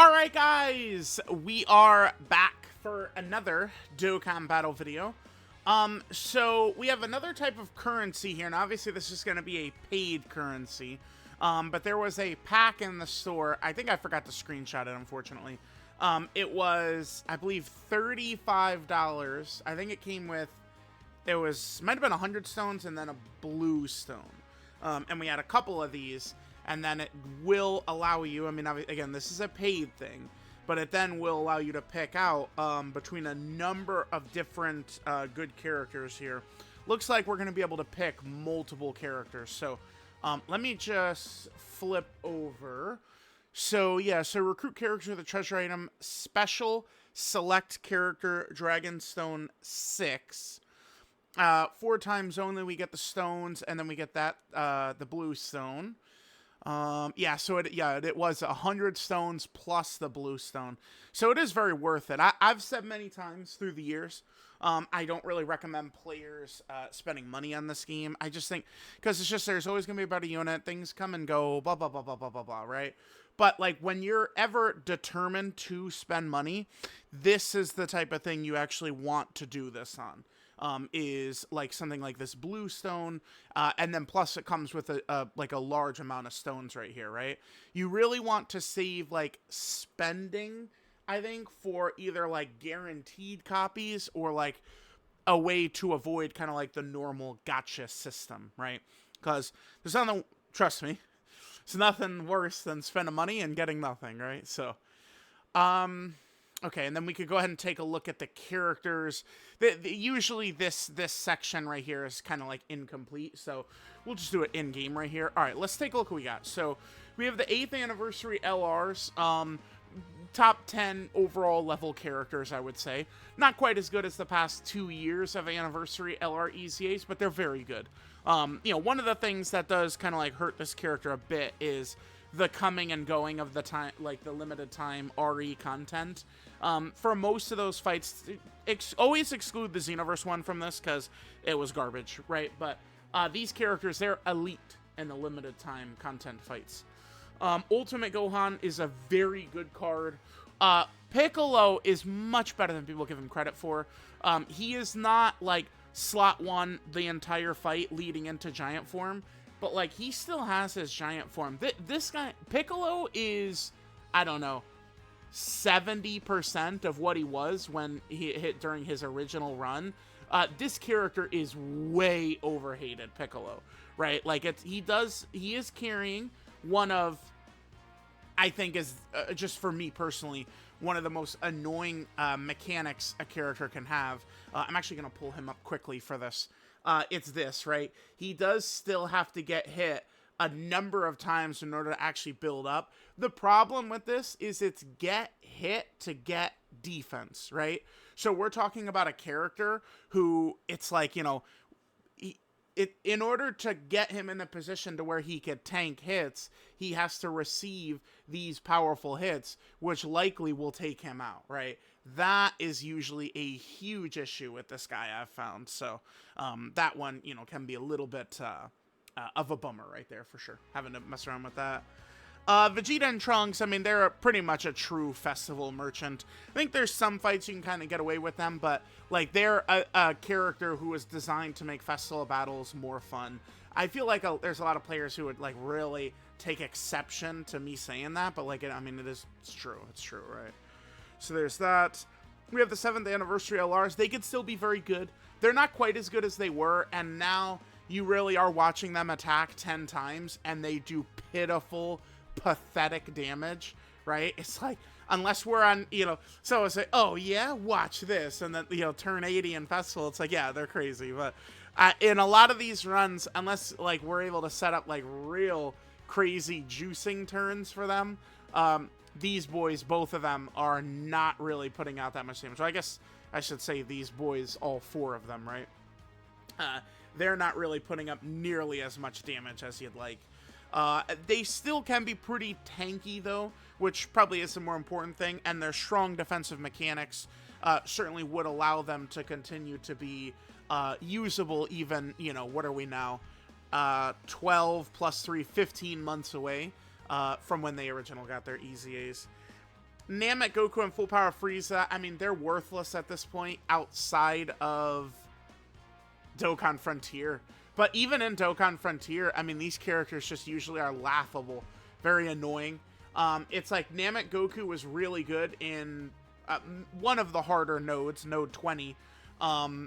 Alright guys, we are back for another Dokkan battle video. So we have another type of currency here, and obviously this is going to be a paid currency. But there was a pack in the store. I think I forgot to screenshot it, unfortunately. It was, I believe, $35. I think it came with, might have been 100 stones and then a blue stone. And we had a couple of these. And then it will allow you, I mean, again, this is a paid thing, but it then will allow you to pick out between a number of different good characters here. Looks like we're going to be able to pick multiple characters. So let me just flip over. So yeah, so recruit characters with a treasure item, special select character, Dragonstone 6. 4 times only we get the stones, and then we get that, the blue stone. Yeah, so it was 100 stones plus the blue stone. So it is very worth it. I've said many times through the years, I don't really recommend players spending money on this game. I just think, because it's just, there's always going to be about a unit, things come and go, blah, blah, blah, blah, blah, blah, blah, right? But, like, when you're ever determined to spend money, this is the type of thing you actually want to do this on. Is like something like this blue stone, and then plus it comes with a large amount of stones right here, right? You really want to save like spending, I think, for either like guaranteed copies or like a way to avoid kind of like the normal gotcha system, right? Because there's nothing, trust me, it's nothing worse than spending money and getting nothing, right? So, okay, and then we could go ahead and take a look at the characters. Usually this section right here is kind of like incomplete, so we'll just do it in-game right here. All right, let's take a look what we got. So we have the 8th anniversary LRs, top 10 overall level characters, I would say. Not quite as good as the past 2 years of anniversary LR EZAs, but they're very good. You know, one of the things that does kind of like hurt this character a bit is the coming and going of the time, like the limited time RE content. For most of those fights, always exclude the Xenoverse one from this because it was garbage, right? But these characters, they're elite in the limited time content fights. Ultimate Gohan is a very good card. Piccolo is much better than people give him credit for. He is not like slot 1 the entire fight leading into giant form. But, like, he still has his giant form. This guy, Piccolo, is, I don't know, 70% of what he was when he hit during his original run. This character is way overhated, Piccolo, right? Like, he is carrying one of, I think is, just for me personally, one of the most annoying mechanics a character can have. I'm actually going to pull him up quickly for this. It's this, right? He does still have to get hit a number of times in order to actually build up. The problem with this is it's get hit to get defense, right? So we're talking about a character who, it's like, you know, in order to get him in a position to where he could tank hits, he has to receive these powerful hits, which likely will take him out, right? That is usually a huge issue with this guy, I've found. So that one, you know, can be a little bit of a bummer right there for sure, having to mess around with that. Vegeta and Trunks, I mean, they're pretty much a true festival merchant. I think there's some fights you can kind of get away with them, but like they're a character who is designed to make festival battles more fun. I feel like there's a lot of players who would like really take exception to me saying that, but like, I mean, it's true. It's true, right? So there's that. We have the 7th anniversary LRs. They could still be very good. They're not quite as good as they were, and now you really are watching them attack 10 times, and they do pitiful, pathetic damage, right? It's like, unless we're on, you know, so it's like, oh yeah, watch this, and then, you know, turn 80 in Festival, it's like, yeah, they're crazy, but in a lot of these runs, unless, like, we're able to set up, like, real crazy juicing turns for them, these boys, both of them, are not really putting out that much damage. So I guess I should say these boys, all 4 of them, right? They're not really putting up nearly as much damage as you'd like. They still can be pretty tanky, though, which probably is the more important thing, and their strong defensive mechanics certainly would allow them to continue to be usable even, you know, what are we now? 12 plus 3, 15 months away from when they originally got their EZAs. Namek, Goku, and Full Power Frieza, I mean, they're worthless at this point outside of Dokkan Frontier. But even in Dokkan Frontier, I mean, these characters just usually are laughable, very annoying. It's like Namek Goku was really good in one of the harder nodes, node 20,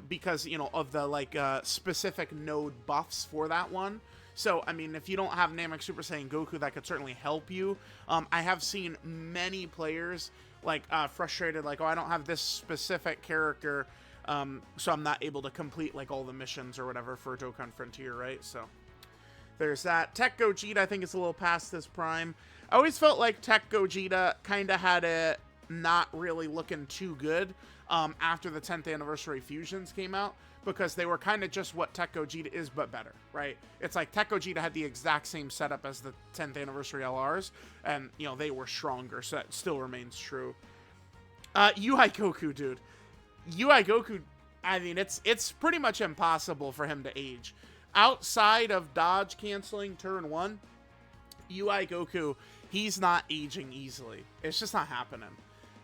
because, you know, of the, like, specific node buffs for that one. So, I mean, if you don't have Namek Super Saiyan Goku, that could certainly help you. I have seen many players, like, frustrated, like, oh, I don't have this specific character, so I'm not able to complete, like, all the missions or whatever for Dokkan Frontier, right? So, there's that. Tech Gogeta, I think it's a little past this prime. I always felt like Tech Gogeta kind of had it not really looking too good after the 10th anniversary fusions came out, because they were kind of just what Tech Gogeta is, but better, right? It's like Tech Gogeta had the exact same setup as the 10th anniversary LRs, and, you know, they were stronger, so that still remains true. UI Goku, dude. UI Goku, I mean, it's pretty much impossible for him to age. Outside of dodge canceling turn 1, UI Goku, he's not aging easily. It's just not happening.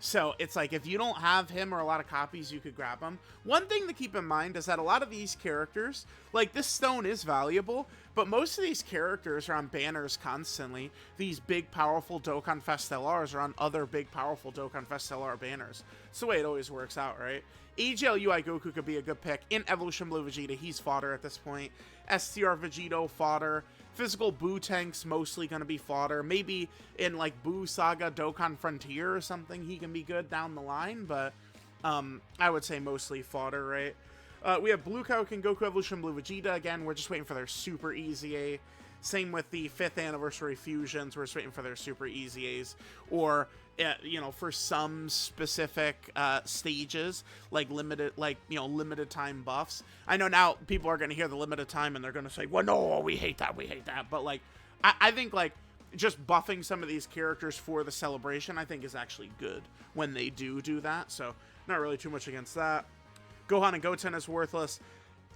So it's like, if you don't have him or a lot of copies, you could grab him. One thing to keep in mind is that a lot of these characters, like, this stone is valuable, but most of these characters are on banners constantly. These big, powerful Dokkan Fest LRs are on other big, powerful Dokkan Fest LR banners. It's the way it always works out, right? AGL UI Goku could be a good pick. In Evolution Blue Vegeta, he's fodder at this point. STR Vegito, fodder. Physical Buu tanks, mostly going to be fodder. Maybe in, like, Buu Saga Dokkan Frontier or something, he can be good down the line, but I would say mostly fodder, right? We have Blue Kaioken, Goku Evolution Blue Vegeta. Again, we're just waiting for their super easy A. Same with the 5th anniversary fusions. We're just waiting for their super easy A's. Or, you know, for some specific stages, like limited time buffs. I know now people are going to hear the limited time and they're going to say, well, no, we hate that. But, like, I think, like, just buffing some of these characters for the celebration, I think, is actually good when they do that. So, not really too much against that. Gohan and Goten is worthless.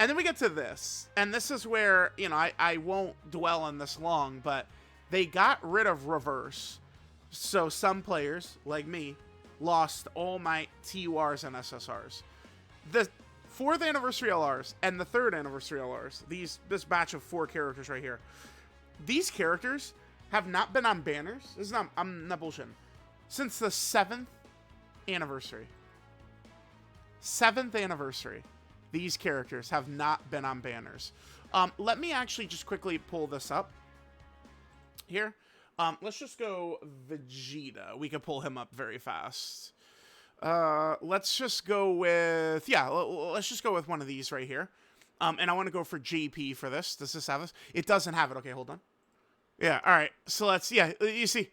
And then we get to this. And this is where, you know, I won't dwell on this long, but they got rid of reverse. So some players, like me, lost all my TURs and SSRs. The 4th anniversary LRs and the 3rd anniversary LRs, this batch of 4 characters right here, these characters have not been on banners. I'm not bullshitting. Since the 7th anniversary. 7th anniversary. These characters have not been on banners. Let me actually just quickly pull this up here. Let's just go Vegeta. We could pull him up very fast. Let's just go with, let's just go with one of these right here. And I want to go for JP for this. Does this have this? It doesn't have it. Okay, hold on. Yeah, all right. So let's, you see.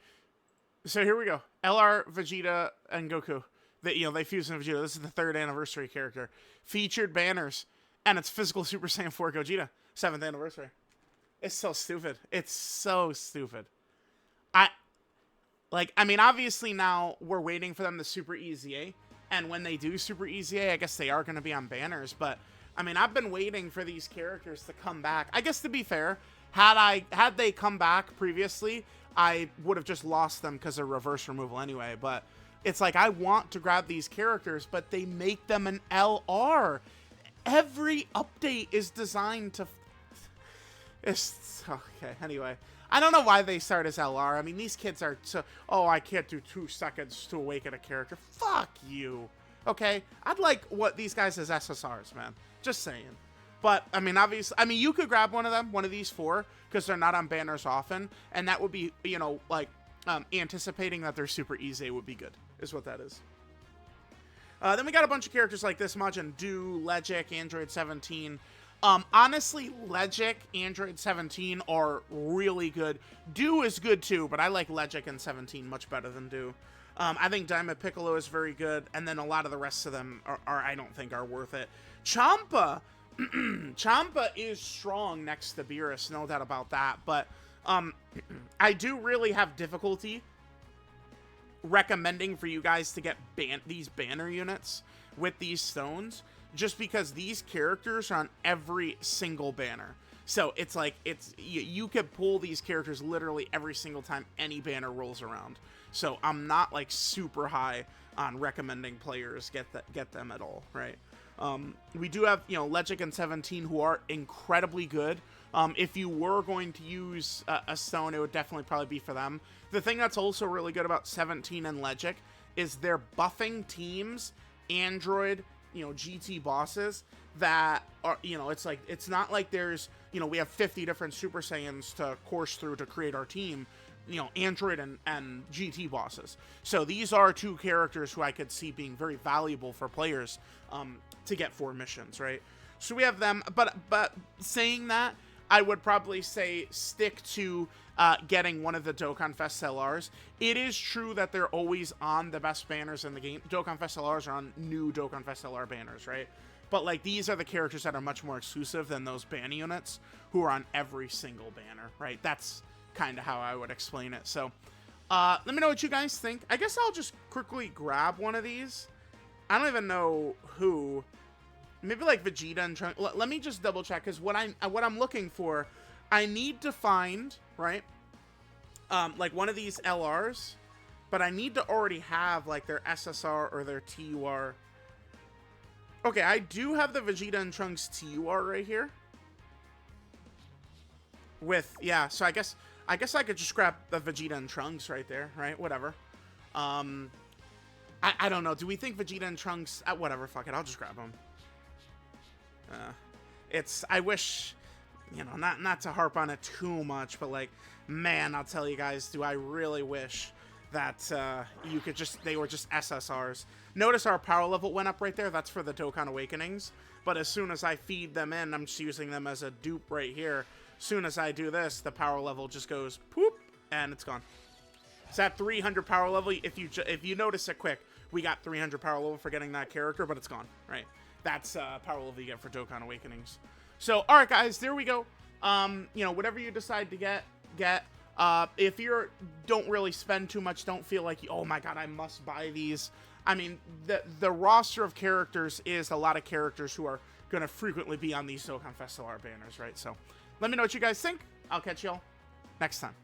So here we go. LR, Vegeta, and Goku. They fused in Vegeta. This is the 3rd anniversary character. Featured banners. And it's Physical Super Saiyan 4 Gogeta. 7th anniversary. It's so stupid. It's so stupid. I mean, obviously now we're waiting for them to Super Easy A. And when they do Super Easy A, I guess they are going to be on banners. But, I mean, I've been waiting for these characters to come back. I guess, to be fair, had they come back previously, I would have just lost them because of reverse removal anyway. But it's like, I want to grab these characters, but they make them an LR. Every update is designed to... It's... Okay, anyway. I don't know why they start as LR. I mean, these kids are so... Oh, I can't do 2 seconds to awaken a character. Fuck you. Okay? I'd like what these guys as SSRs, man. Just saying. But, I mean, obviously... I mean, you could grab one of them, one of these 4, because they're not on banners often. And that would be, you know, like, anticipating that they're super easy would be good, is what that is. Then we got a bunch of characters like this, Majin Du, Legic, Android 17... honestly, Legic, Android 17 are really good. Du is good too, but I like Legic and 17 much better than Du. I think Diamond Piccolo is very good, and then a lot of the rest of them are I don't think are worth it. Champa! Champa is strong next to Beerus, no doubt about that, but I do really have difficulty recommending for you guys to get these banner units with these stones, just because these characters are on every single banner. So it's like, you could pull these characters literally every single time any banner rolls around. So I'm not like super high on recommending players get them at all, right? We do have, you know, Legic and 17 who are incredibly good. If you were going to use a stone, it would definitely probably be for them. The thing that's also really good about 17 and Legic is they're buffing teams, Android, you know, GT bosses that are, you know, it's like, it's not like there's, you know, we have 50 different Super Saiyans to course through to create our team, you know, Android and GT bosses. So these are two characters who I could see being very valuable for players to get 4 missions, right? So we have them, but saying that, I would probably say stick to getting one of the Dokkan Fest LRs. It is true that they're always on the best banners in the game. Dokkan Fest LRs are on new Dokkan Fest LR banners, right? But like, these are the characters that are much more exclusive than those ban units who are on every single banner, right? That's kind of how I would explain it. So let me know what you guys think. I guess I'll just quickly grab one of these. I don't even know who. Maybe like Vegeta and Trunks. Let me just double check, because what I'm looking for, I need to find, right, like one of these LRs, but I need to already have like their SSR or their TUR. Okay, I do have the Vegeta and Trunks TUR right here. With, yeah, so I guess I could just grab the Vegeta and Trunks right there, right? Whatever. I don't know. Do we think Vegeta and Trunks... whatever, fuck it. I'll just grab them. I wish, you know, not to harp on it too much, but like, man, I'll tell you guys, do I really wish that you could just... They were just SSRs. Notice our power level went up right there. That's for the Dokkan Awakenings. But as soon as I feed them in, I'm just using them as a dupe right here. As soon as I do this, the power level just goes poop, and it's gone. It's at 300 power level. If you notice it quick, we got 300 power level for getting that character, but it's gone, right? That's power level you get for Dokkan Awakenings. So, all right, guys, there we go. You know, whatever you decide to get. If you don't really spend too much, don't feel like, oh my god, I must buy these. I mean, the roster of characters is a lot of characters who are going to frequently be on these Dokkan Fest LR banners, right? So, let me know what you guys think. I'll catch y'all next time.